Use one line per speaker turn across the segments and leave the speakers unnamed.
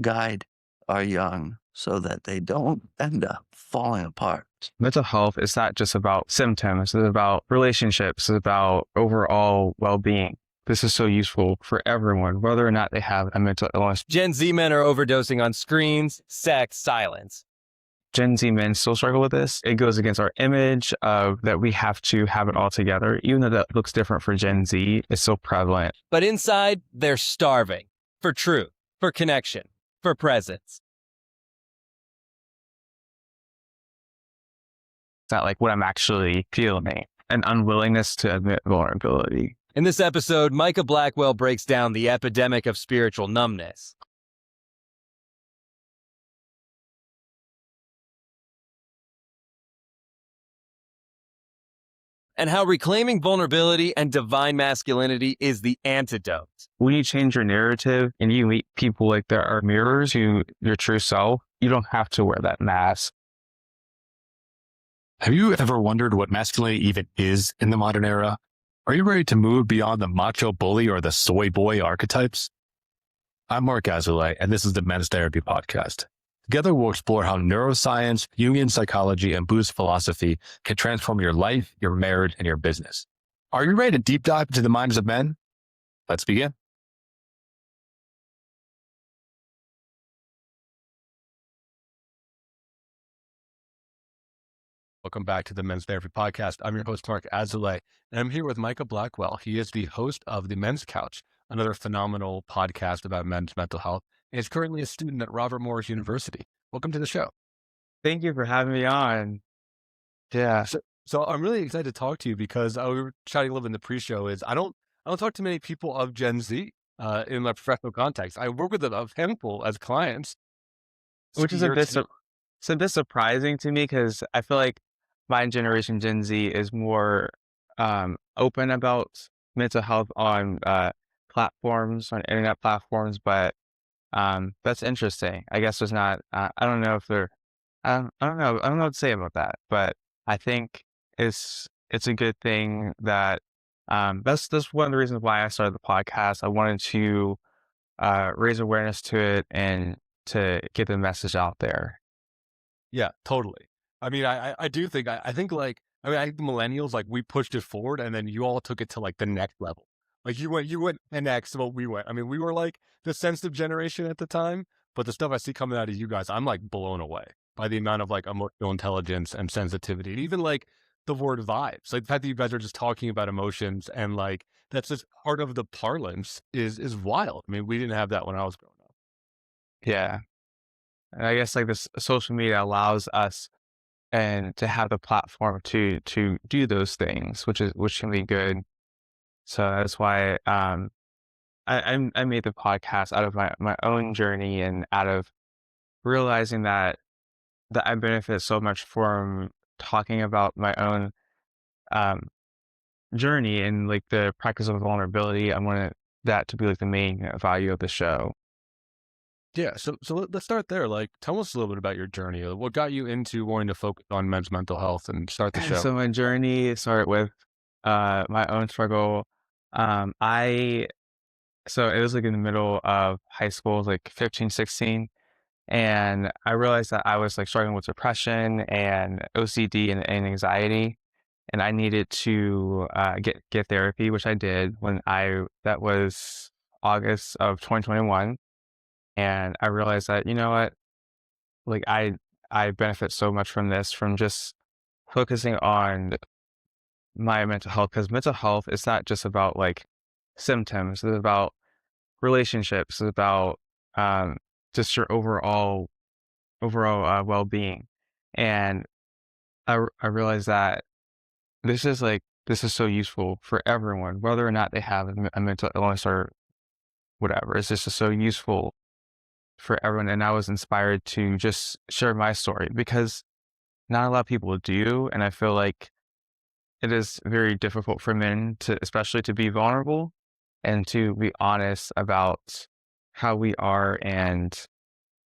guide our young so that they don't end up falling apart?
Mental health is not just about symptoms, it's about relationships, it's about overall well being. This is so useful for everyone, whether or not they have a mental illness.
Gen Z men are overdosing on screens, sex, silence.
Gen Z men still struggle with this. It goes against our image of that we have to have it all together. Even though that looks different for Gen Z, it's so prevalent.
But inside, they're starving for truth, for connection, for presence.
It's not like what I'm actually feeling, an unwillingness to admit vulnerability.
In this episode, Micah Blackwell breaks down the epidemic of spiritual numbness. And how reclaiming vulnerability and divine masculinity is the antidote.
When you change your narrative and you meet people like there are mirrors to your true self, you don't have to wear that mask.
Have you ever wondered what masculinity even is in the modern era? Are you ready to move beyond the macho bully or the soy boy archetypes? I'm Mark Azulay, and this is the Men's Therapy Podcast. Together, we'll explore how neuroscience, Jungian psychology, and Buddhist philosophy can transform your life, your marriage, and your business. Are you ready to deep dive into the minds of men? Let's begin. Welcome back to the Men's Therapy Podcast. I'm your host, Mark Azulay, and I'm here with Micah Blackwell. He is the host of The Men's Couch, another phenomenal podcast about men's mental health, and is currently a student at Robert Morris University. Welcome to the show.
Thank you for having me on. Yeah.
So I'm really excited to talk to you because we were chatting a little bit in the pre-show. I don't talk to many people of Gen Z in my professional context. I work with a handful as clients,
Which is it's a bit surprising to me because I feel like my generation, Gen Z, is more open about mental health on platforms, on internet platforms, but that's interesting. I guess there's not, I don't know if they're, I don't know what to say about that, but I think it's a good thing that that's one of the reasons why I started the podcast. I wanted to raise awareness to it and to get the message out there.
Yeah, totally. I mean, I do think, I think like, I think the millennials, like we pushed it forward and then you all took it to like the next level. Like you went 10x to what we went. I mean, we were like the sensitive generation at the time, but the stuff I see coming out of you guys, I'm like blown away by the amount of like emotional intelligence and sensitivity. And even like the word vibes, like the fact that you guys are just talking about emotions and like, that's just part of the parlance is wild. I mean, we didn't have that when I was growing up.
Yeah. And I guess like this social media allows us and to have the platform to do those things, which can be good. So that's why I made the podcast out of my own journey and out of realizing that I benefit so much from talking about my own um, journey and like the practice of vulnerability. I wanted that to be like the main value of the show.
Yeah, so let's start there. Like, tell us a little bit about your journey. What got you into wanting to focus on men's mental health and start the show?
So my journey started with my own struggle. I So it was like in the middle of high school, like 15, 16. And I realized that I was like struggling with depression and OCD and anxiety. And I needed to get therapy, which I did that was August of 2021. And I realized that, you know what, like I benefit so much from this, from just focusing on my mental health, because mental health is not just about like symptoms, it's about relationships, it's about just your overall well-being. And I realized that this is so useful for everyone, whether or not they have a mental illness or whatever. It's just so useful for everyone. And I was inspired to just share my story because not a lot of people do. And I feel like it is very difficult for men to, especially to be vulnerable and to be honest about how we are and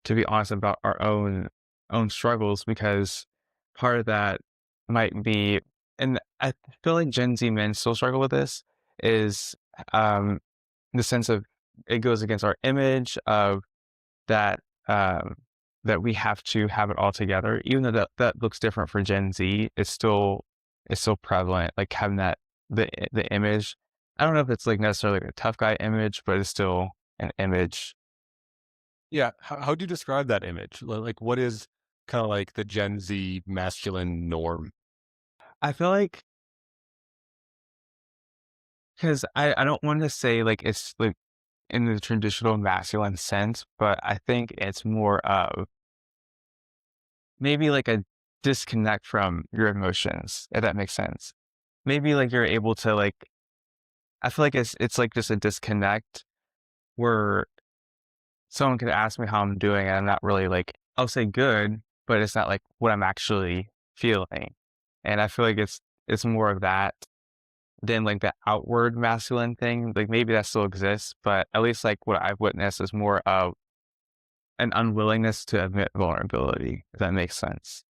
to be honest about our own struggles, because part of that might be, and I feel like Gen Z men still struggle with this, is the sense of it goes against our image of that that we have to have it all together, even though that looks different for Gen Z. It's still prevalent, like having that the image. I don't know if it's like necessarily a tough guy image, but it's still an image.
Yeah. How do you describe that image? Like, what is kind of like the Gen Z masculine norm?
I feel like because I don't want to say like it's like in the traditional masculine sense, but I think it's more of maybe like a disconnect from your emotions, if that makes sense. Maybe like you're able to like I feel like it's like just a disconnect where someone could ask me how I'm doing and I'm not really like I'll say good, but it's not like what I'm actually feeling. And I feel like it's more of that than like the outward masculine thing. Like maybe that still exists, but at least like what I've witnessed is more of an unwillingness to admit vulnerability, if that makes sense.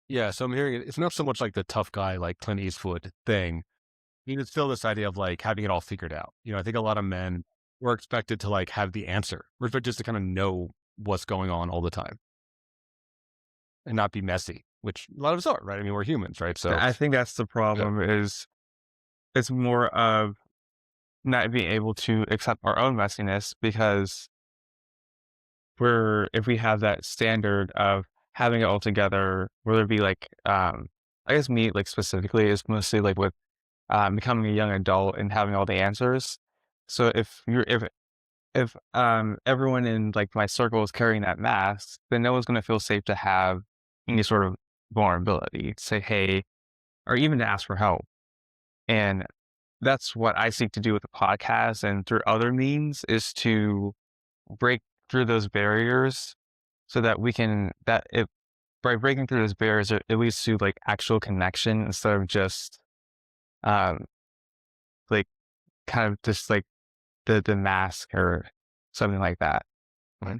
Yeah. So I'm hearing it's not so much like the tough guy, like Clint Eastwood thing. I mean, it's still this idea of like having it all figured out. I think a lot of men were expected to like have the answer. We're expected just to kind of know what's going on all the time and not be messy, which a lot of us are, right? I mean, we're humans, right? So,
I think that's the
yeah.
problem is it's more of not being able to accept our own messiness because if we have that standard of having it all together, whether it be like, I guess me, like specifically is mostly like with, becoming a young adult and having all the answers. So if everyone in like my circle is carrying that mask, then no one's going to feel safe to have any sort of vulnerability, to say, hey, or even to ask for help. And that's what I seek to do with the podcast and through other means is to break through those barriers so that we can that if by breaking through those barriers it leads to like actual connection instead of just um like kind of just like the mask or something like that.
Right.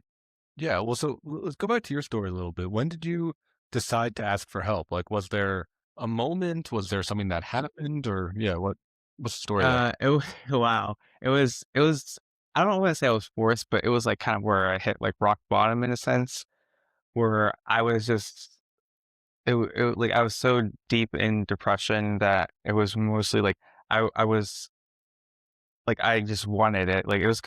Yeah. Well, so let's go back to your story a little bit. When did you decide to ask for help? Like, was there a moment? Was there something that happened or yeah, what's the story there?
Wow. It was I don't want to say I was forced, but it was like kind of where I hit like rock bottom in a sense where I was just like I was so deep in depression that it was mostly like I was like I just wanted it. Like it was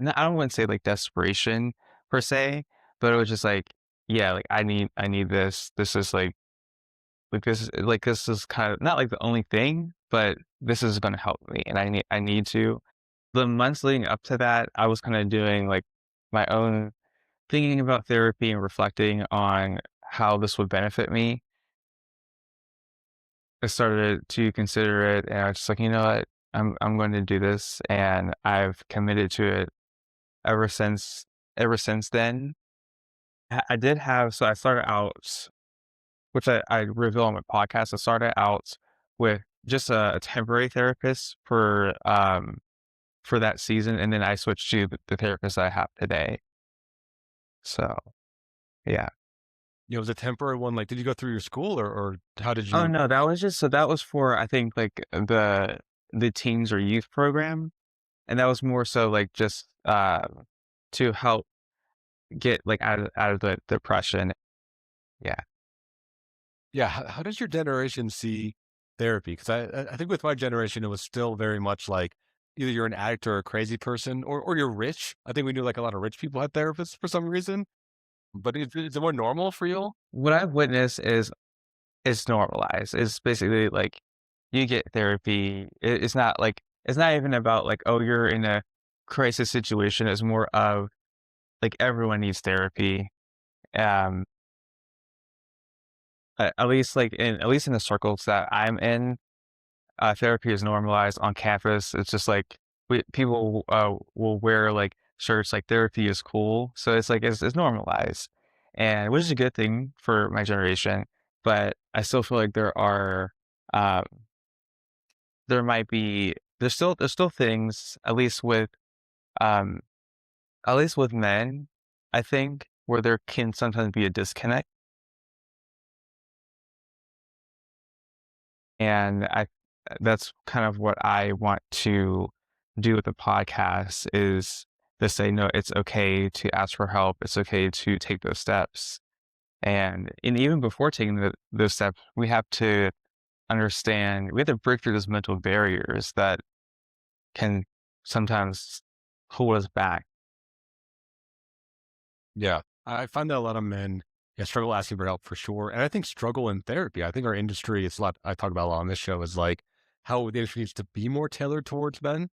I don't want to say like desperation per se, but it was just like yeah, like I need this. This is this is kind of not like the only thing, but this is going to help me, and I need to. The months leading up to that, I was kind of doing like my own thinking about therapy and reflecting on how this would benefit me. I started to consider it, and I was just like, you know what, I'm going to do this, and I've committed to it ever since. Ever since then, I did have so I started out, which I reveal on my podcast. I started out with just a temporary therapist for that season, and then I switched to the therapist I have today. So yeah.
It was a temporary one. Like, did you go through your school or how did
Oh
you?
no, that was just so that was for I think like the teens or youth program. And that was more so like just to help get like out of the depression. Yeah.
Yeah. How does your generation see therapy? Because I think with my generation, it was still very much like either you're an addict or a crazy person or you're rich. I think we knew like a lot of rich people had therapists for some reason. But is it more normal for you?
What I've witnessed is it's normalized. It's basically like you get therapy. It's not even about like, oh, you're in a crisis situation. It's more of like everyone needs therapy. Um at least in the circles that I'm in, therapy is normalized on campus. It's just like people will wear like shirts like therapy is cool. So it's like it's normalized, and which is a good thing for my generation. But I still feel like um, there might be there's still things um at least with men, I think where there can sometimes be a disconnect, and I that's kind of what I want to do with the podcast is to say, no, it's okay to ask for help. It's okay to take those steps. And even before taking those steps, we have to understand, we have to break through those mental barriers that can sometimes hold us back.
Yeah. I find that a lot of men struggle asking for help for sure. And I think struggle in therapy. I think our industry, it's a lot, I talk about a lot on this show, is like how the industry needs to be more tailored towards men,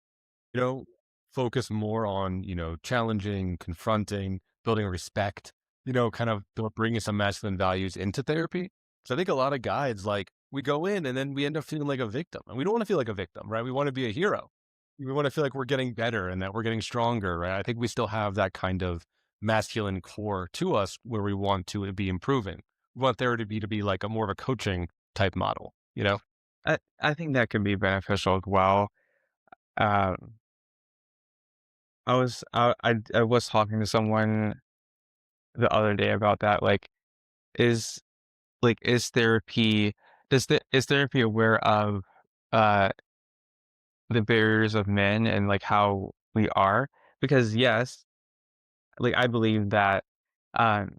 you know, focus more on, challenging, confronting, building respect, kind of bringing some masculine values into therapy. So I think a lot of guys, like, we go in and then we end up feeling like a victim. And we don't want to feel like a victim, right? We want to be a hero. We want to feel like we're getting better and that we're getting stronger, right? I think we still have that kind of masculine core to us where we want to be improving. We want there to be like a more of a coaching type model, you know?
I think that could be beneficial as well. Um, I was talking to someone the other day about that. Is is therapy is therapy aware of uh the barriers of men and like how we are? Because yes, like I believe that um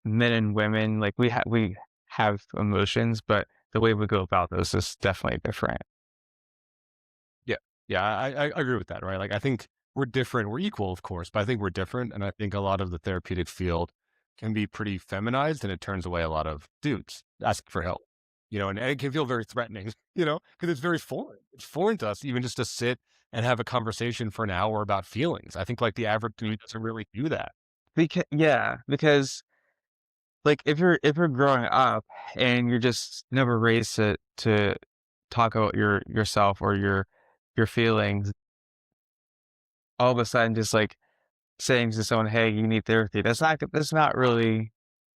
men and women, like we have emotions, but the way we go about those is definitely different.
Yeah. Yeah, I agree with that, right? Like, I think we're different. We're equal, of course, but I think we're different. And I think a lot of the therapeutic field can be pretty feminized and it turns away a lot of dudes asking for help, and it can feel very threatening, because it's very foreign. It's foreign to us, even just to sit and have a conversation for an hour about feelings. I think like the average dude doesn't really do that.
Because like if you're growing up and you're just never raised to talk about yourself or your feelings, all of a sudden just like saying to someone, "Hey, you need therapy." That's not really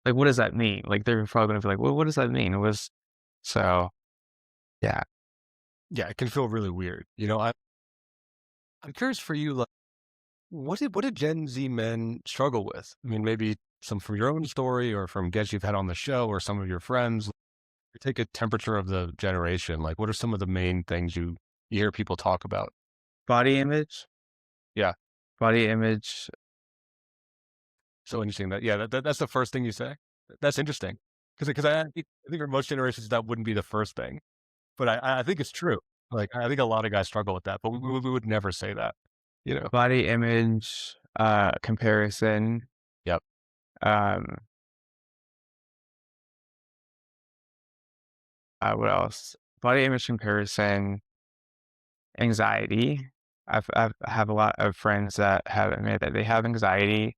like what does that mean? Like they're probably gonna be like, "Well, what does that mean?" It was so yeah.
Yeah, it can feel really weird. I'm curious for you, like, what did Gen Z men struggle with? I mean, maybe some from your own story or from guests you've had on the show or some of your friends. Take a temperature of the generation. Like, what are some of the main things you hear people talk about?
Body image,
Yeah,
body image.
so interesting. That's the first thing you say. That's interesting because I think for most generations that wouldn't be the first thing, but I think it's true. Like, I think a lot of guys struggle with that, but we would never say that. You know?
Body image, comparison,
Yep.
um, what else? Body image comparison, anxiety. I have a lot of friends that have admitted that they have anxiety,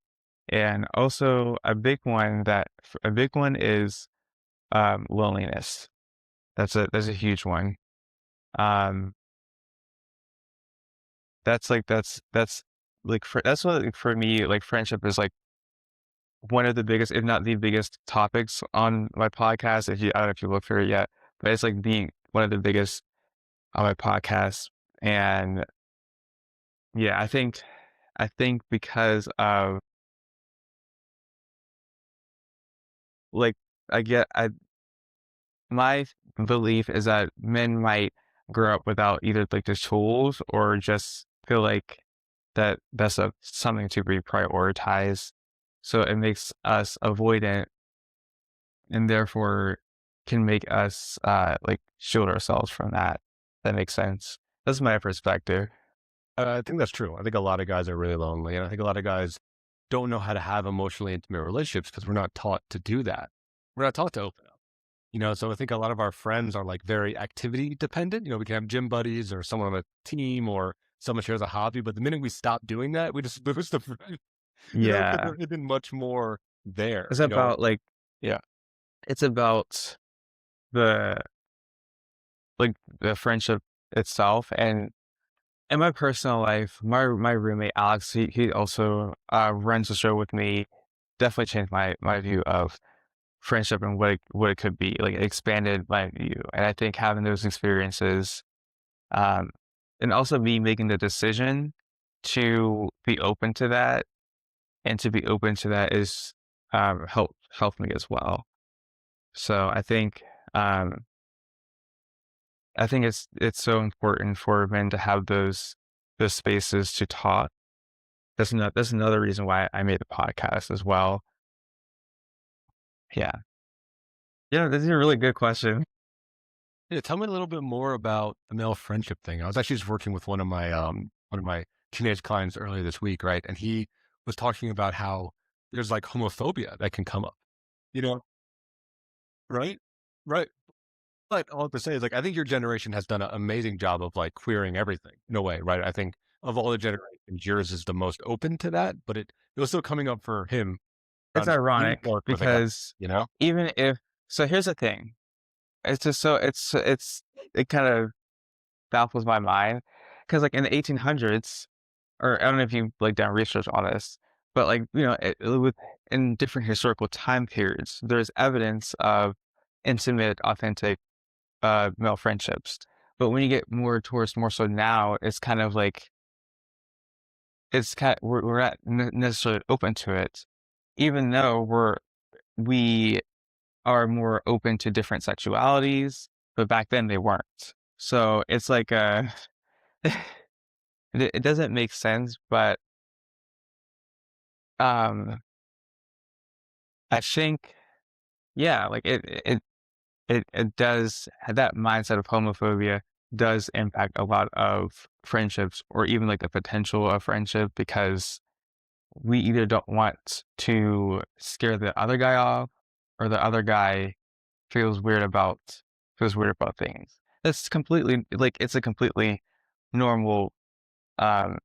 and also a big one is loneliness. That's a huge one. Um, that's like that's what like, for me like friendship is like one of the biggest, if not the biggest topics on my podcast. If you I don't know if you looked for it yet, but it's like being one of the biggest on my podcast. And yeah, I think because of like I get I my belief is that men might grow up without either like the tools or just feel like that's something to be prioritized. So it makes us avoidant and therefore can make us like shield ourselves from that. That makes sense. That's my perspective.
I think that's true. I think a lot of guys are really lonely, and I think a lot of guys don't know how to have emotionally intimate relationships because we're not taught to do that. We're not taught to open up. So I think a lot of our friends are like very activity dependent. We can have gym buddies or someone on a team or someone shares a hobby. But the minute we stop doing that, we just lose the friend, because
Yeah.
there isn't much more there,
It's about like
Yeah.
it's about the the friendship itself. And in my personal life, my roommate Alex, he also runs the show with me. Definitely changed my view of friendship and what it could be. Like it expanded my view. And I think having those experiences, um, and also me making the decision to be open to that and to be open to that is helped me as well. So um I think it's so important for men to have those spaces to talk that's another reason why I made the podcast as well. Yeah. Yeah, this is a really good question.
Yeah, tell me a little bit more about the male friendship thing. I was actually just working with one of my teenage clients earlier this week, right? And he was talking about how there's like homophobia that can come up, you know, right? Right. But all I have to say is like I think your generation has done an amazing job of like queering everything in a way, right? I think of all the generations, yours is the most open to that, but it was still coming up for him
It's
trying to
ironic
work with a guy,
because
you know?
even if so here's the thing. It's just so it kind of baffles my mind because like in the 1800s, or I don't know if you like done research on this, but like with in different historical time periods, there's evidence of intimate, authentic male friendships. But when you get more towards more so now, it's kind of like we're not necessarily open to it, even though we are more open to different sexualities, but back then they weren't. So it's like it doesn't make sense, but um I think yeah, like it does that mindset of homophobia does impact a lot of friendships or even like the potential of friendship because we either don't want to scare the other guy off or the other guy feels weird about things. That's completely like it's a completely normal um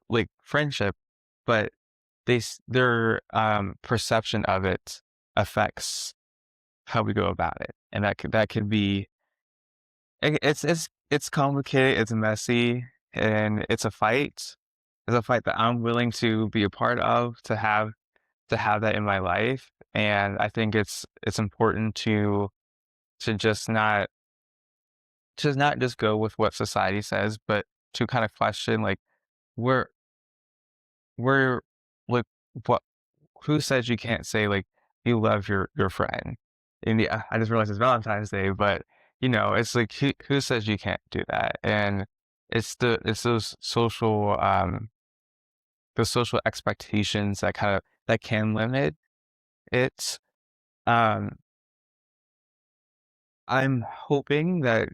like friendship, but their perception of it affects how we go about it, and that could be it's complicated, it's messy, and it's a fight. It's a fight that I'm willing to be a part of to have that in my life, and I think it's important to not just go with what society says, but to kind of question like where where like what who says you can't say like you love your friend? And yeah, I just realized it's Valentine's Day, but it's like who says you can't do that? And it's those social expectations that that can limit it. Um, I'm hoping that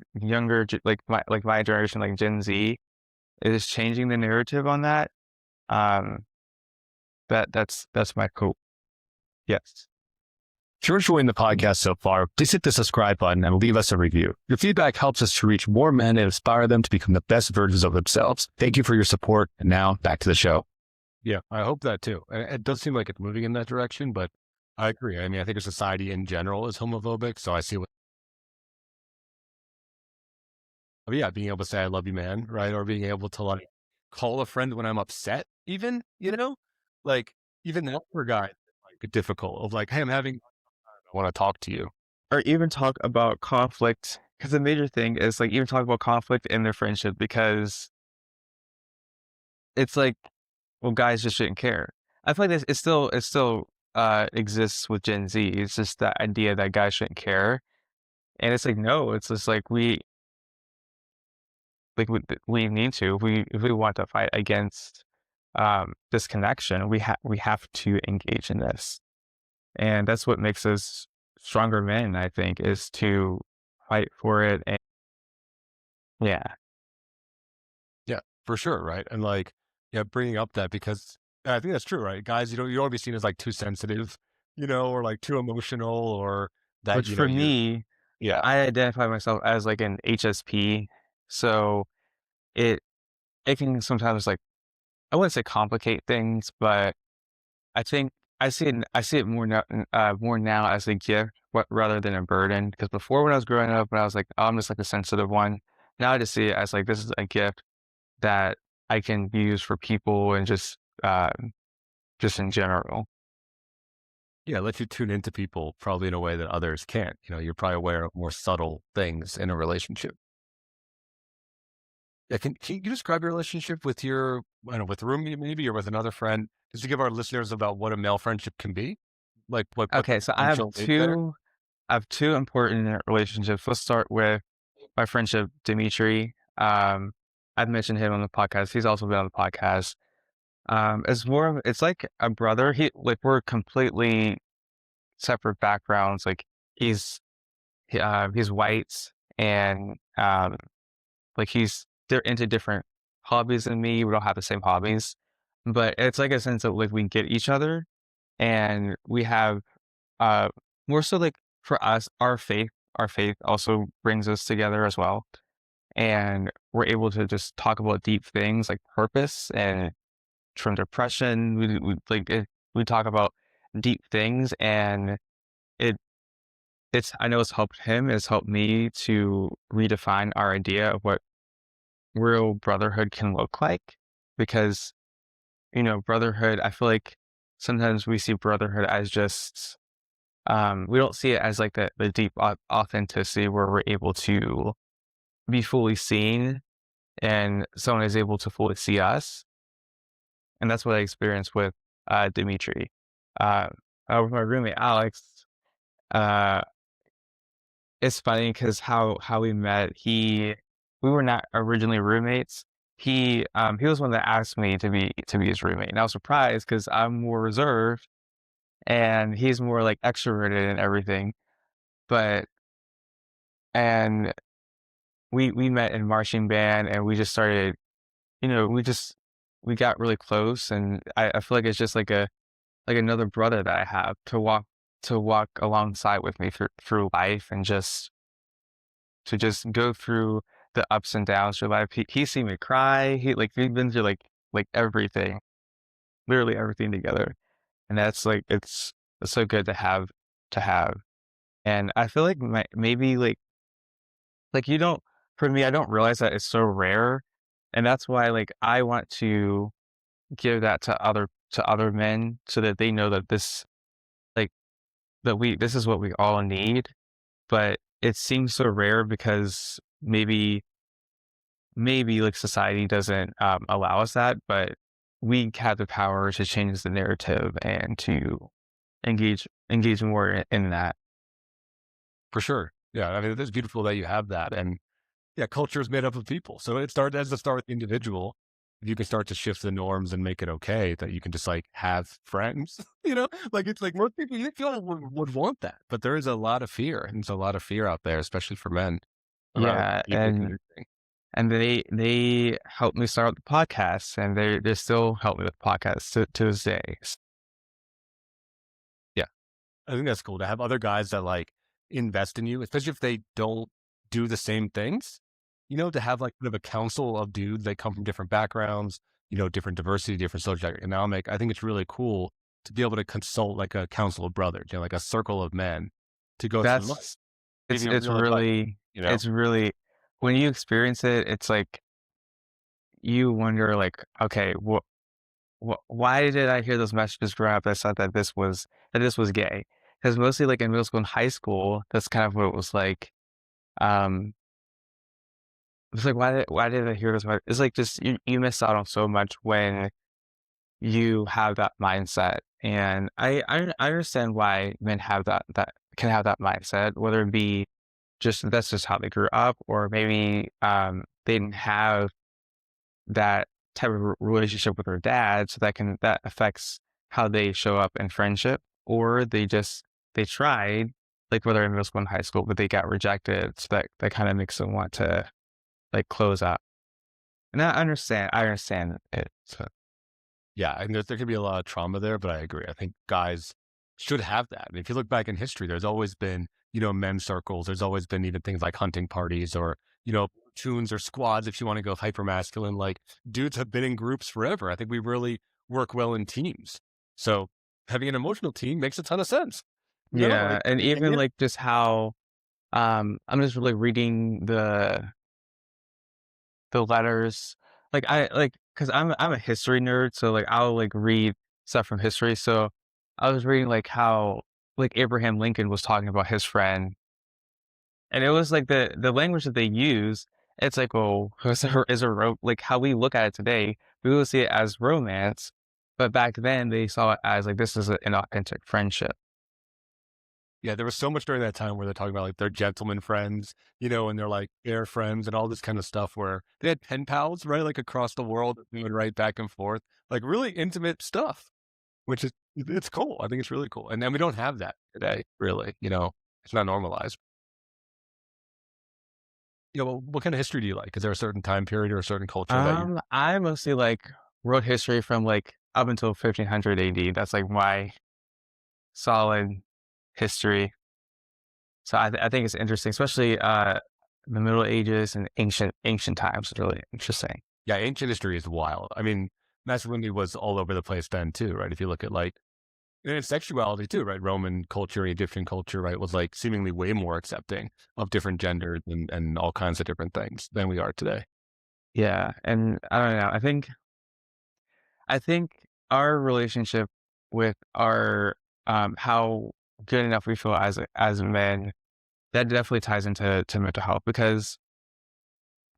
like my generation, like Gen Z, is changing the narrative on that. Um, that's my hope. Yes.
If you're enjoying the podcast so far, please hit the subscribe button and leave us a review. Your feedback helps us to reach more men and inspire them to become the best versions of themselves. Thank you for your support. And now back to the show. Yeah, I hope that too. It does seem like it's moving in that direction, but I agree. I mean, I think our society in general is homophobic. So I see what, yeah, being able to say, I love you, man, right? Or being able to like call a friend when I'm upset, even, like even that for guys, like difficult of like, hey, I want to talk to you.
Or even talk about conflict, because the major thing is like even talk about conflict in their friendship because it's like, well, guys just shouldn't care. I feel like it still exists with Gen Z. It's just that idea that guys shouldn't care, and it's like no, it's just like we need to if we want to fight against this connection, we have to engage in this, and that's what makes us stronger men. I think is to fight for it, and yeah.
Yeah, for sure. Right. And like, yeah, bringing up that because I think that's true, right? Guys, you don't want to be seen as like too sensitive, or like too emotional or that,
Which for
you're,
me,
yeah.
I identify myself as like an HSP, so it it can sometimes like I wouldn't say complicate things, but I think I see it more now as a gift rather than a burden. Because before when I was growing up, when I was like, oh, I'm just like a sensitive one. Now I just see it as like this is a gift that I can use for people and just in general.
Yeah. Let you tune into people probably in a way that others can't. You're probably aware of more subtle things in a relationship. Yeah. Can you describe your relationship with your, I don't know, with a roommate maybe or with another friend, just to give our listeners about what a male friendship can be? Like what the
Okay, so
potential is there?
I have two important relationships. Let's start with my friendship, Dimitri. I've mentioned him on the podcast. He's also been on the podcast. It's like a brother. We're completely separate backgrounds. Like he's white and like they're into different hobbies than me. We don't have the same hobbies, but it's like a sense of like we get each other and we have uh more so like for us, our faith also brings us together as well. And we're able to just talk about deep things like purpose and from depression. We talk about deep things and it I know it's helped him, it's helped me to redefine our idea of what real brotherhood can look like. Because, brotherhood, I feel like sometimes we see brotherhood as just we don't see it as like the deep authenticity where we're able to be fully seen and someone is able to fully see us. And that's what I experienced with Dimitri. Uh, with my roommate Alex, uh, it's funny because how we met. We were not originally roommates. He was one that asked me to be his roommate, and I was surprised because I'm more reserved and he's more like extroverted and everything. But and we met in marching band and we just started, we got really close, and I feel like it's just like another brother that I have to walk alongside with me through life and just to just go through the ups and downs of life. He's seen me cry. We've been through like everything, literally everything together. And that's like it's so good to have. And I feel like maybe like you don't for me, I don't realize that it's so rare. And that's why like I want to give that to other men so that they know that like this is what we all need. But it seems so rare because maybe like society doesn't allow us that, but we have the power to change the narrative and to engage more in that.
For sure. Yeah. I mean, it's beautiful that you have that. And yeah, culture is made up of people. So it starts as a start with the individual. If you can start to shift the norms and make it okay that you can just like have friends, like it's like most people you feel like would want that, but there is a lot of fear, and there's a lot of fear out there, especially for men around
Yeah,
people connecting.
and they helped me start the podcast, and they still help me with podcasts to this day.
Yeah. I think that's cool to have other guys that like invest in you, especially if they don't do the same things, to have like kind of a council of dudes that come from different backgrounds, different diversity, different socioeconomic. I think it's really cool to be able to consult like a council of brothers, like a circle of men to go through life,
That's
give
it's
you
it's
real advice,
really
you know?
it's really when you experience it, it's like you wonder like, okay, why did I hear those messages growing up that said that this was gay? Because mostly like in middle school and high school, that's kind of what it was like. Um, it's like why did I hear this? It's like just you miss out on so much when you have that mindset, and I understand why men have that can have that mindset, whether it be just that's just how they grew up, or maybe they didn't have that type of relationship with their dad, so that affects how they show up in friendship, or they tried, like whether in middle school and high school, but they got rejected, so that kind of makes them want to like close up. And I understand it. So
Yeah, and there could be a lot of trauma there, but I agree. I think guys should have that. And if you look back in history, there's always been, men's circles. There's always been even things like hunting parties or, platoons or squads, if you want to go hyper masculine. Like dudes have been in groups forever. I think we really work well in teams. So having an emotional team makes a ton of sense.
yeah,
Like,
and even
yeah,
like just how I'm just really reading the letters. Like because I'm a history nerd, so like I'll like read stuff from history. So I was reading like how like Abraham Lincoln was talking about his friend, and it was like the language that they use. It's like, well, like how we look at it today, we will see it as romance, but back then they saw it as like this is an authentic friendship.
Yeah, there was so much during that time where they're talking about like their gentleman friends, and they're like air friends and all this kind of stuff where they had pen pals, right? Like across the world, they would write back and forth, like really intimate stuff, which is it's cool. I think it's really cool. And then we don't have that today, really. It's not normalized. What kind of history do you like? Is there a certain time period or a certain culture that you
I mostly like world history from like up until 1500 AD. That's like my solid history. So I think it's interesting, especially the Middle Ages and ancient times is really interesting.
Yeah, ancient history is wild. I mean, masculinity was all over the place then too, right? If you look at like and sexuality too, right? Roman culture, Egyptian culture, right, was like seemingly way more accepting of different genders and all kinds of different things than we are today.
Yeah, and I don't know. I think our relationship with our how good enough we feel as men, that definitely ties into mental health because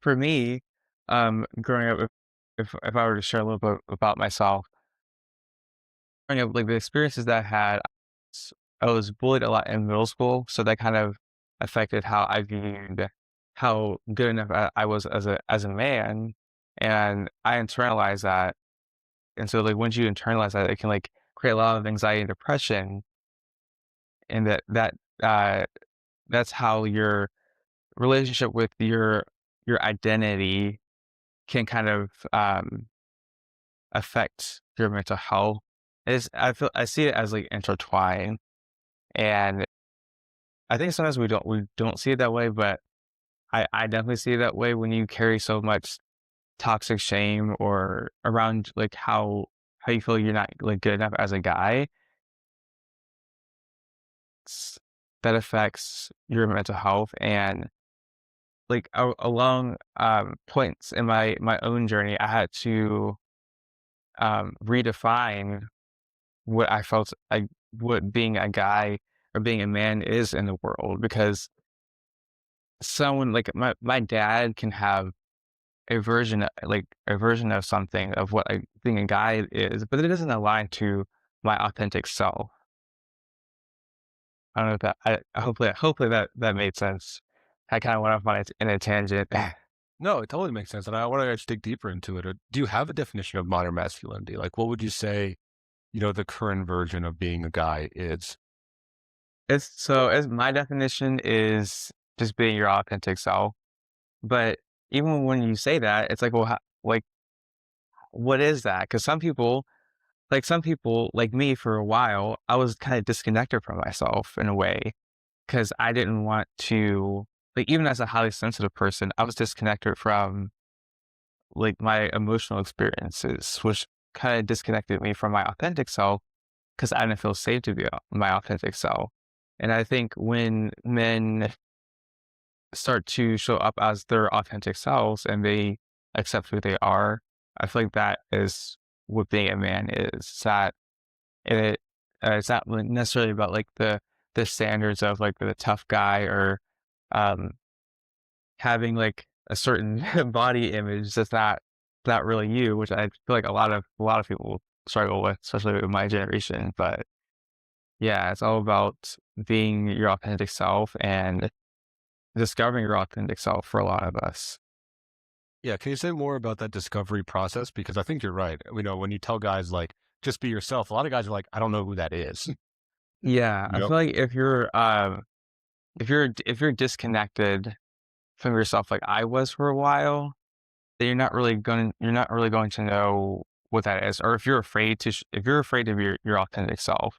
for me, growing up, if I were to share a little bit about myself, growing up, like the experiences that I had, s- I was bullied a lot in middle school, so that kind of affected how I viewed how good enough I was as a man, and I internalized that. And so, like once you internalize that, it can like create a lot of anxiety and depression, and uh, that's how your relationship with your identity can kind of affect your mental health. I see it as like intertwined, and I think sometimes we don't see it that way, but I definitely see it that way when you carry so much toxic shame or around like how you feel you're not like good enough as a guy. That affects your mental health and like along points in my own journey, I had to redefine what I felt like what being a guy or being a man is in the world because someone like my dad can have a version of something of what being a guy is, but it doesn't align to my authentic self. I don't know if that hopefully that made sense. I kind of went off on in a tangent.
No, it totally makes sense. And I want to just dig deeper into it. Do you have a definition of modern masculinity? Like, what would you say, the current version of being a guy is?
As my definition is just being your authentic self. But even when you say that, it's like, well, like, what is that? Because some people, like me, for a while, I was kind of disconnected from myself in a way because I didn't want to, like, even as a highly sensitive person, I was disconnected from like my emotional experiences, which kind of disconnected me from my authentic self because I didn't feel safe to be my authentic self. And I think when men start to show up as their authentic selves and they accept who they are, I feel like that is what being a man is. It it's not really necessarily about like the standards of like the tough guy or um having like a certain body image that's not really you, which I feel like a lot of people struggle with, especially with my generation. But yeah, it's all about being your authentic self and discovering your authentic self for a lot of us.
Yeah. Can you say more about that discovery process? Because I think you're right. When you tell guys like, just be yourself, a lot of guys are like, I don't know who that is.
Yeah, I
Yep.
feel like if you're disconnected from yourself like I was for a while, then you're not really going to know what that is. Or if you're afraid of your authentic self,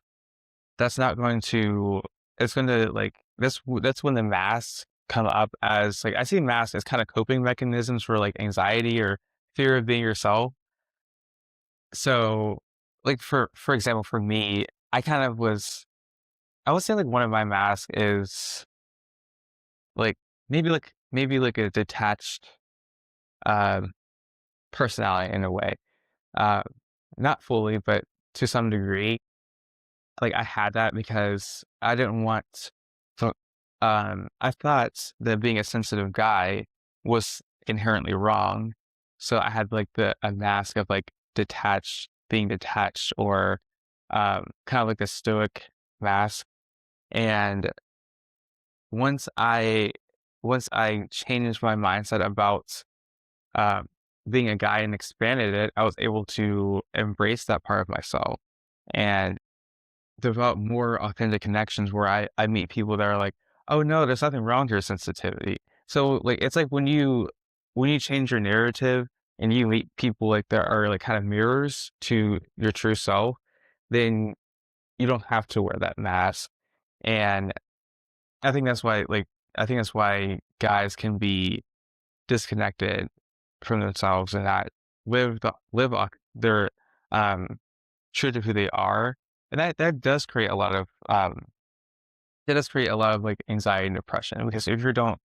that's not going to it's going to like that's when the masks come up as like I see masks as kind of coping mechanisms for like anxiety or fear of being yourself. So like for example, for me, I would say like one of my masks is like maybe like a detached um personality in a way. Uh Not fully, but to some degree. Like I had that because I didn't want to I thought that being a sensitive guy was inherently wrong. So I had like a mask of like being detached or kind of like the stoic mask. And once I changed my mindset about um, being a guy and expanded it, I was able to embrace that part of myself and develop more authentic connections where I meet people that are like, oh no, there's nothing wrong with your sensitivity. So like it's like when you change your narrative and you meet people like that are like kind of mirrors to your true self, then you don't have to wear that mask. And I think that's why guys can be disconnected from themselves and not their um true to who they are. And that does create a lot of like anxiety and depression because if you don't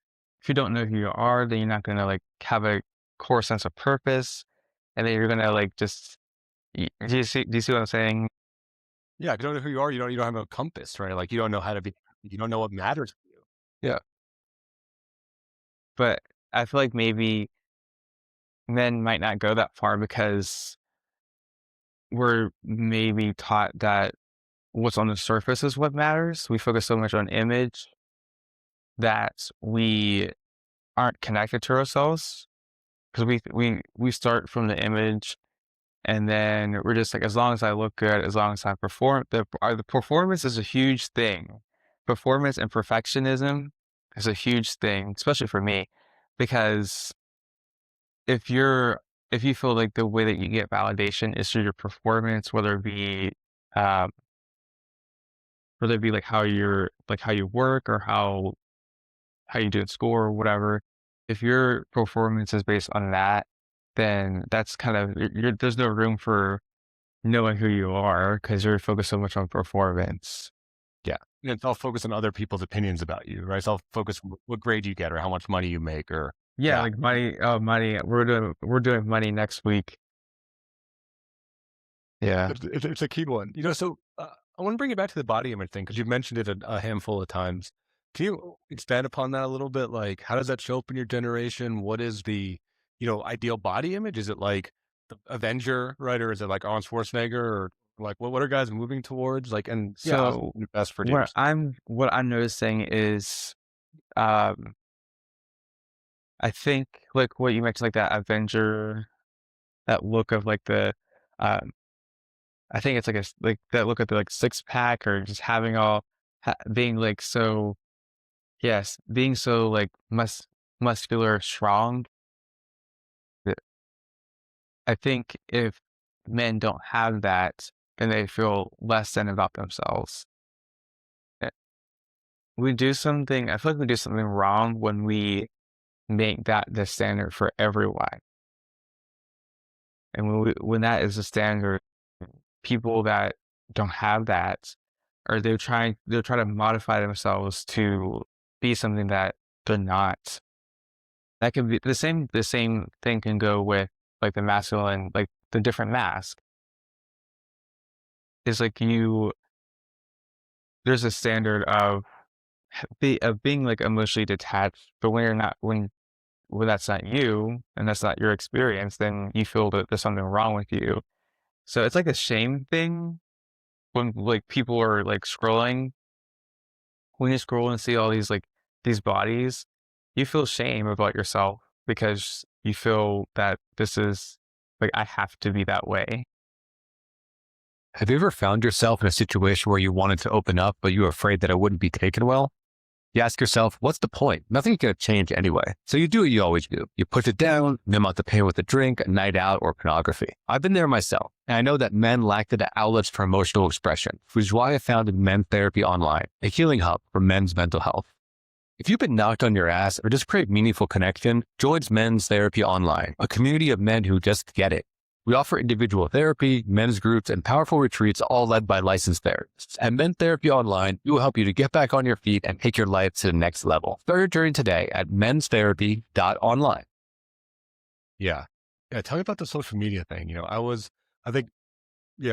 know who you are, then you're not gonna like have a core sense of purpose, and then you're gonna like just do you see what I'm saying?
Yeah, if you don't know who you are, you don't have a compass, right? Like you don't know how to be. You don't know what matters to you.
Yeah. But I feel like maybe men might not go that far because we're maybe taught that what's on the surface is what matters. We focus so much on image that we aren't connected to ourselves because we start from the image and then we're just like, as long as I look good, as long as I perform, the performance is a huge thing. Performance and perfectionism is a huge thing, especially for me, because if you're if you feel like the way that you get validation is through your performance, um, whether it be like how you work or how you do in school or whatever, if your performance is based on that, then that's kind of there's no room for knowing who you are because you're focused so much on performance.
Yeah, and it's all focused on other people's opinions about you, right? It's all focused on what grade you get or how much money you make, or
Yeah,
yeah,
like money. Oh, money. We're doing money next week. Yeah.
it's a key one. So I want to bring it back to the body image thing because you've mentioned it a handful of times. Can you expand upon that a little bit? Like, how does that show up in your generation? What is the, ideal body image? Is it like the Avenger, right? Or is it like Arnold Schwarzenegger, or like what are guys moving towards? Like, and yeah,
So
best for dudes.
what I'm noticing is, um, I think like what you mentioned, like that Avenger, that look of like um, I think it's like like that look at the like six pack or just having being like so yes, being so like muscular, strong. I think if men don't have that, then they feel less than about themselves. Eh, I feel like we do something wrong when we make that the standard for everyone. And when that is the standard, people that don't have that, or they're trying to modify themselves to be something that they're not. That could be the same thing can go with like the masculine, like the different mask. It's like there's a standard of being like emotionally detached, but when you're not when that's not you and that's not your experience, then you feel that there's something wrong with you. So it's like a shame thing when like people are like scrolling. When you scroll and see all these bodies, you feel shame about yourself because you feel that this is like I have to be that way.
Have you ever found yourself in a situation where you wanted to open up, but you were afraid that it wouldn't be taken well? You ask yourself, what's the point? Nothing's going to change anyway. So you do what you always do. You push it down, numb out the pain with a drink, a night out, or pornography. I've been there myself, and I know that men lack the outlets for emotional expression, which is why I founded Men's Therapy Online, a healing hub for men's mental health. If you've been knocked on your ass or just crave meaningful connection, join Men's Therapy Online, a community of men who just get it. We offer individual therapy, men's groups, and powerful retreats, all led by licensed therapists. At Men's Therapy Online, we will help you to get back on your feet and take your life to the next level. Start your journey today at menstherapy.online. Yeah. Yeah. Tell me about the social media thing. I think,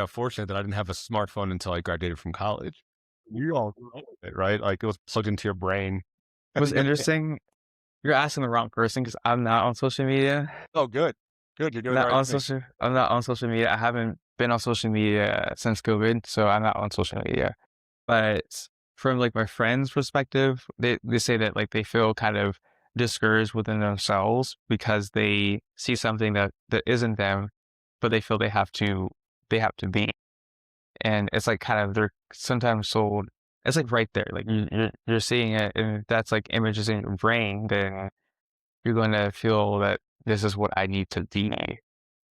fortunate that I didn't have a smartphone until I graduated from college. You all grew up with it, right? Like it was plugged into your brain.
What's interesting, you're asking the wrong person because I'm not on social media.
Oh, good. Good. You're doing the right thing.
I'm not on social media. I haven't been on social media since COVID, so I'm not on social media. But from like my friends' perspective, they say that like they feel kind of discouraged within themselves because they see something that isn't them, but they feel they have to be. And it's like kind of they're sometimes sold. It's like right there, like you're seeing it, and if that's like images in your brain, then you're going to feel that this is what I need to be,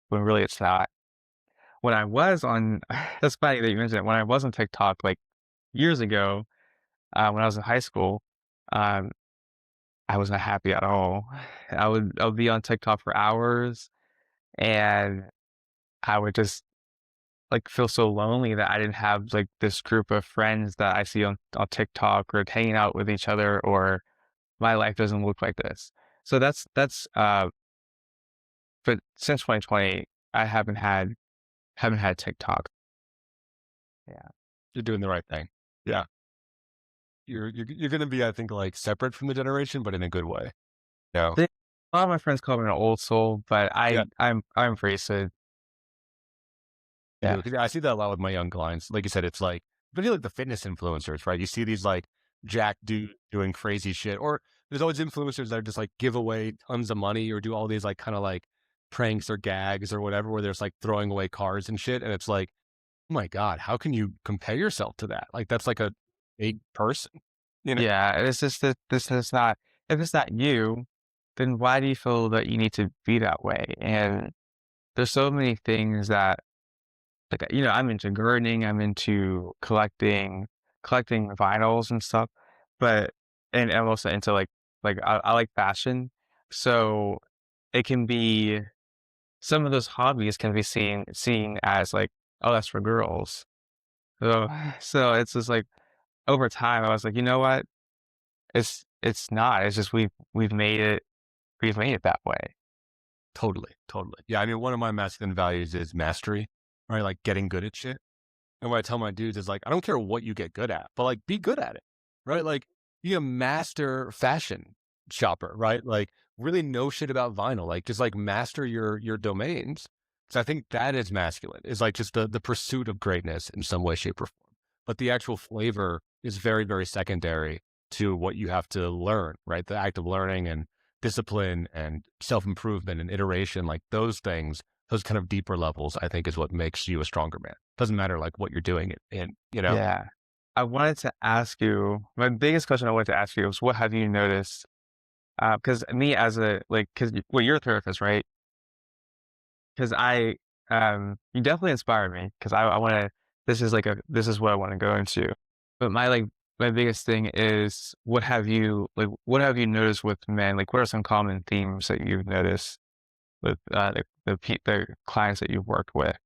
when really it's not. When I was on, that's funny that you mentioned it. When I was on TikTok like years ago, when I was in high school, um, I was not happy at all. I would be on TikTok for hours, and I would just like feel so lonely that I didn't have like this group of friends that I see on TikTok or hanging out with each other, or my life doesn't look like this. So that's but since 2020, I haven't had TikTok. Yeah.
You're doing the right thing. Yeah. You're gonna be, I think, like separate from the generation, but in a good way. Yeah.
A lot of my friends call me an old soul, but
Yeah.
I'm embrace it.
You
Yeah.
do, 'cause I see that a lot with my young clients. Like you said, it's like, especially like the fitness influencers, right? You see these like jack dudes doing crazy shit, or there's always influencers that are just like give away tons of money or do all these like kind of like pranks or gags or whatever, where there's like throwing away cars and shit. And it's like, oh my God, how can you compare yourself to that? Like that's like a big person, you know?
Yeah, it's just that this is not, if it's not you, then why do you feel that you need to be that way? And there's so many things that, like, I'm into gardening, I'm into collecting vinyls and stuff, but and I'm also into like I like fashion. So it can be, some of those hobbies can be seen as like, oh, that's for girls. So so it's just like, over time I was like, you know what? It's not. It's just we've made it that way.
Totally. Totally. Yeah. I mean, one of my masculine values is mastery, right? Like getting good at shit. And what I tell my dudes is like, I don't care what you get good at, but like be good at it, right? Like be a master fashion shopper, right? Like really know shit about vinyl, like just like master your domains. So I think that is masculine, is like just the pursuit of greatness in some way, shape, or form. But the actual flavor is very, very secondary to what you have to learn, right? The act of learning and discipline and self-improvement and iteration, like those things, those kind of deeper levels, I think is what makes you a stronger man. Doesn't matter like what you're doing it in, you know?
Yeah. I wanted to ask you, my biggest question I wanted to ask you was, what have you noticed? Because me as a, like, well, you're a therapist, right? Because you definitely inspired me, because I want to, this is what I want to go into. But my biggest thing is, what have you noticed with men? Like, what are some common themes that you've noticed with the clients that you've worked with?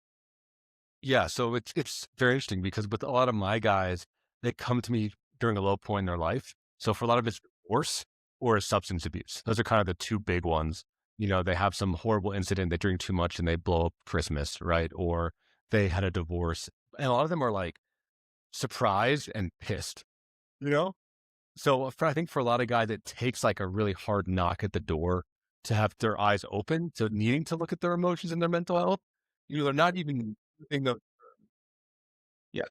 Yeah, so it's very interesting because with a lot of my guys, they come to me during a low point in their life. So for a lot of it's divorce or substance abuse. Those are kind of the two big ones. You know, they have some horrible incident, they drink too much and they blow up Christmas, right? Or they had a divorce. And a lot of them are like surprised and pissed, you know? So I think for a lot of guys, it takes like a really hard knock at the door to have their eyes open to needing to look at their emotions and their mental health. You know, they're not even using the, yeah,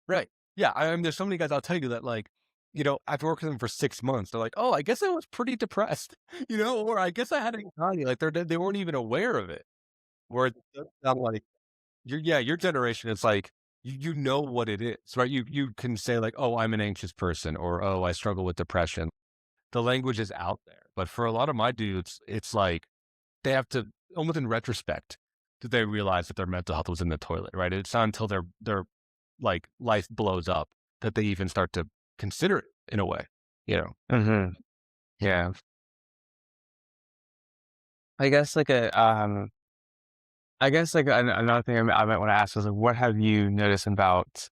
right. Yeah. I mean, there's so many guys I'll tell you that like, you know, after working with them for 6 months, they're like, oh, I guess I was pretty depressed, you know, or I guess I had anxiety. Like they weren't even aware of it. Where I'm like, yeah, your generation is like, you know what it is, right? You can say like, oh, I'm an anxious person, or oh, I struggle with depression. The language is out there. But for a lot of my dudes, it's like they have to, almost in retrospect, do they realize that their mental health was in the toilet, right? It's not until their like life blows up that they even start to consider it in a way, you know?
Hmm. Yeah. I guess like a I guess like another thing I might want to ask is, like, what have you noticed about,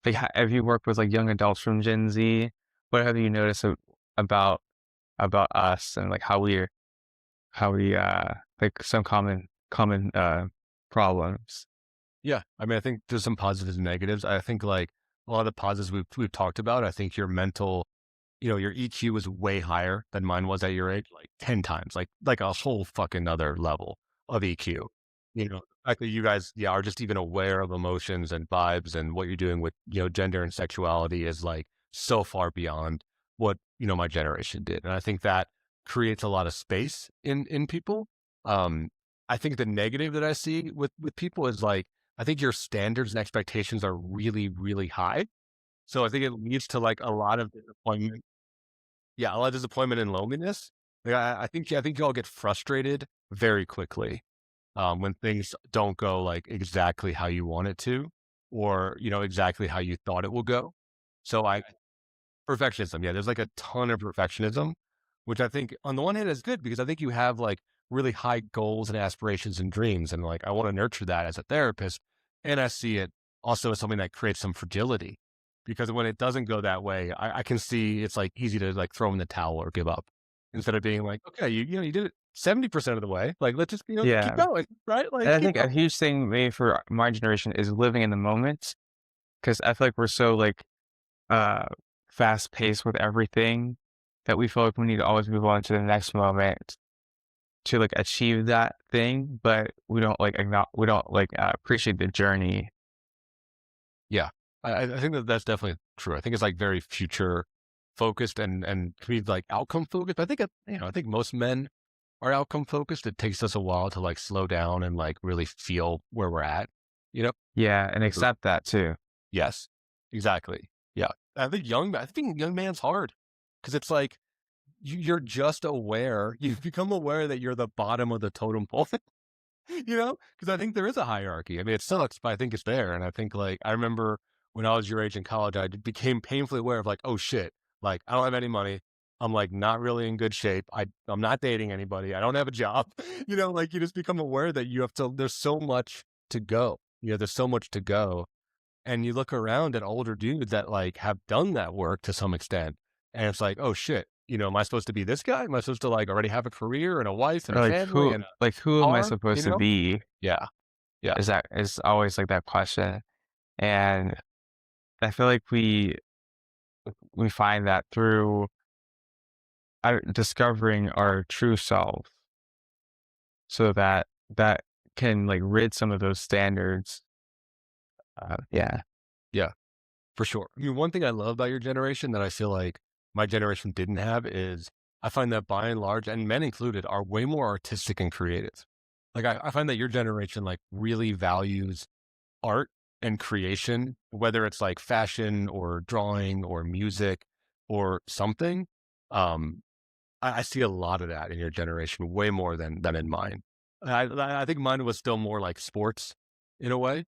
like, have you worked with like young adults from Gen Z? What have you noticed about us, and like how we like some common problems?
Yeah. I mean, I think there's some positives and negatives. I think like a lot of the positives we've talked about, I think your mental, you know, your EQ was way higher than mine was at your age, like 10 times, like a whole fucking other level of EQ. the fact that you guys, are just even aware of emotions and vibes and what you're doing with, gender and sexuality is like so far beyond what, my generation did. And I think that creates a lot of space in people. Um, I think the negative that I see with people is like, I think your standards and expectations are really, really high. So I think it leads to like a lot of disappointment. Yeah, a lot of disappointment and loneliness. Like, I think y'all get frustrated very quickly when things don't go like exactly how you want it to, or exactly how you thought it will go. So perfectionism, yeah, there's like a ton of perfectionism, which I think on the one hand is good because I think you have like really high goals and aspirations and dreams, and like I want to nurture that as a therapist, and I see it also as something that creates some fragility because when it doesn't go that way, I can see it's like easy to like throw in the towel or give up instead of being like, okay, you did it 70% of the way, like let's just keep
Yeah.
going, right?
And
Like
I
keep
think a
going.
huge thing maybe for my generation is living in the moment, because I feel like we're so like uh fast paced with everything that we feel like we need to always move on to the next moment to like achieve that thing, but we don't like appreciate the journey.
Yeah, I think that that's definitely true. I think it's like very future focused and can be like outcome focused. I think I think most men are outcome focused. It takes us a while to like slow down and like really feel where we're at. You know?
Yeah, and
Mhm.
accept that too.
Yes, exactly. Yeah, I think young man's hard because it's like you're just aware. You become aware that you're the bottom of the totem pole. Because I think there is a hierarchy. I mean, it sucks, but I think it's there. And I think, like, I remember when I was your age in college, I became painfully aware of, like, oh shit, like, I don't have any money. I'm like not really in good shape. I'm not dating anybody. I don't have a job. Like you just become aware that you have to, there's so much to go. There's so much to go. And you look around at older dudes that like have done that work to some extent. And it's like, oh shit, am I supposed to be this guy? Am I supposed to like already have a career and a wife and
Or
a family and a
like who am I
car?
supposed to be?
Yeah. Yeah.
Is always like that question. And I feel like we find that through discovering our true self so that that can like rid some of those standards. Yeah.
Yeah, for sure. I mean, one thing I love about your generation that I feel like my generation didn't have is I find that by and large, and men included, are way more artistic and creative. Like I find that your generation like really values art and creation, whether it's like fashion or drawing or music or something. Um, I see a lot of that in your generation, way more than in mine. I think mine was still more like sports in a way.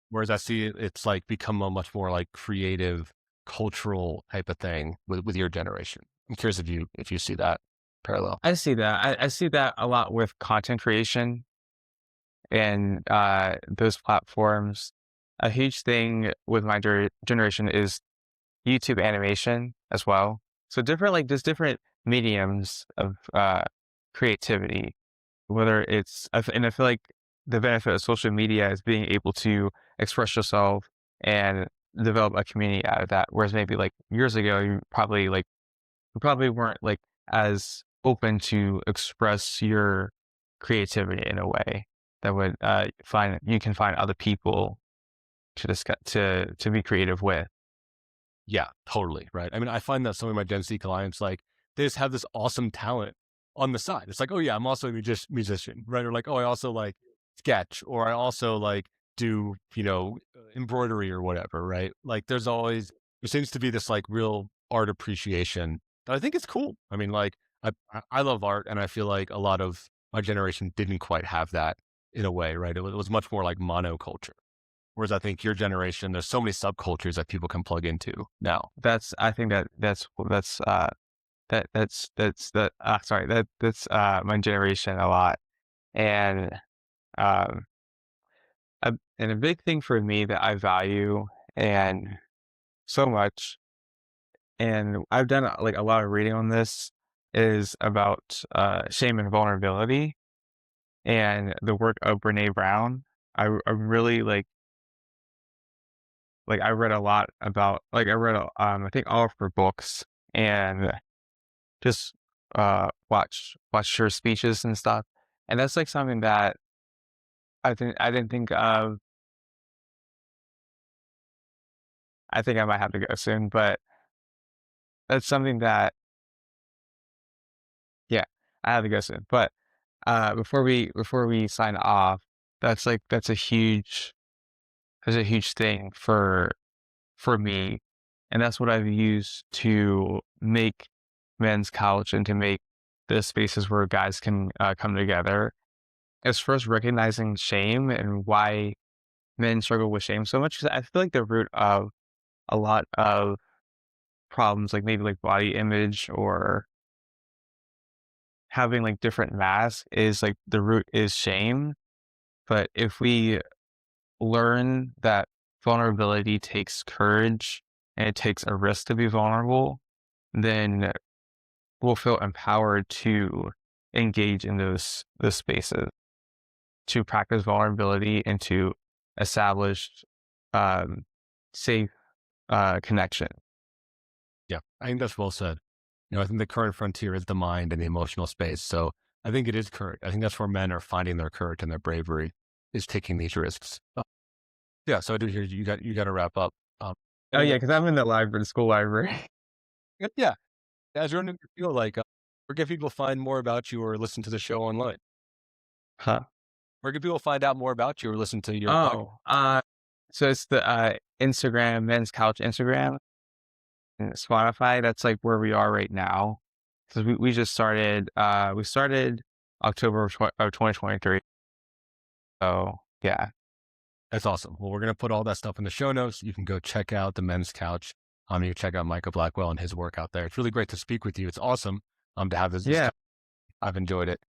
Whereas I see it's like become a much more like creative, cultural type of thing with your generation. I'm curious if you see that parallel.
I see that. I see that a lot with content creation and those platforms. A huge thing with my generation is YouTube animation as well. So different, like there's different mediums of creativity, whether and I feel like the benefit of social media is being able to express yourself and develop a community out of that. Whereas maybe like years ago, you probably weren't like as open to express your creativity in a way that would you can find other people to discuss to be creative with.
Yeah, totally. Right. I mean, I find that some of my Gen Z clients, like, they just have this awesome talent on the side. It's like, oh, yeah, I'm also a musician, right? Or like, oh, I also like sketch, or I also like do, embroidery or whatever, right? Like, there seems to be this like real art appreciation that I think is cool. I mean, like, I love art, and I feel like a lot of my generation didn't quite have that in a way, right? It was much more like monoculture. Whereas I think your generation, there's so many subcultures that people can plug into now.
I think that's my generation a lot. And um and a big thing for me that I value and so much, and I've done like a lot of reading on this, is about shame and vulnerability and the work of Brene Brown. I really like I read a lot about like I read I think all of her books and just watch her speeches and stuff. And that's like something that I didn't think of. I think I might have to go soon, but that's something that, yeah, I have to go soon. But before we sign off, that's a huge thing for me, and that's what I've used to make men's couch and to make the spaces where guys can come together. Is first recognizing shame and why men struggle with shame so much. Because I feel like the root of a lot of problems, like maybe like body image or having like different masks, is like the root is shame. But if we learn that vulnerability takes courage and it takes a risk to be vulnerable, then we'll feel empowered to engage in those spaces, to practice vulnerability and to establish um, safe connection.
Yeah, I think that's well said. I think the current frontier is the mind and the emotional space. So I think it is courage. I think that's where men are finding their courage and their bravery is taking these risks. Yeah, so I do hear you got to wrap up.
Oh yeah, because I'm in the library, the school library.
Yeah, as you're in, feel like where can people find more about you or listen to the show online?
Huh?
Where can people find out more about you or listen to your podcast?
So it's the Instagram, Men's Couch Instagram, and Spotify. That's like where we are right now. Because we just started, we started October of 2023. So yeah.
That's awesome. Well, we're going to put all that stuff in the show notes. You can go check out the Men's Couch. You can check out Micah Blackwell and his work out there. It's really great to speak with you. It's awesome to have this.
Yeah.
I've enjoyed it.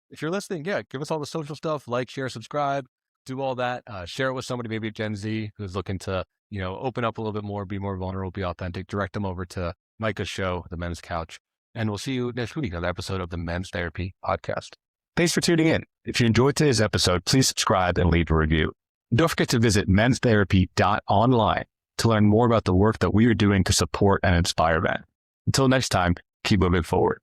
If you're listening, yeah, give us all the social stuff, like, share, subscribe, do all that. Share it with somebody, maybe Gen Z who's looking to, open up a little bit more, be more vulnerable, be authentic. Direct them over to Micah's show, The Men's Couch. And we'll see you next week on the episode of the Men's Therapy Podcast. Thanks for tuning in. If you enjoyed today's episode, please subscribe and leave a review. Don't forget to visit menstherapy.online to learn more about the work that we are doing to support and inspire men. Until next time, keep moving forward.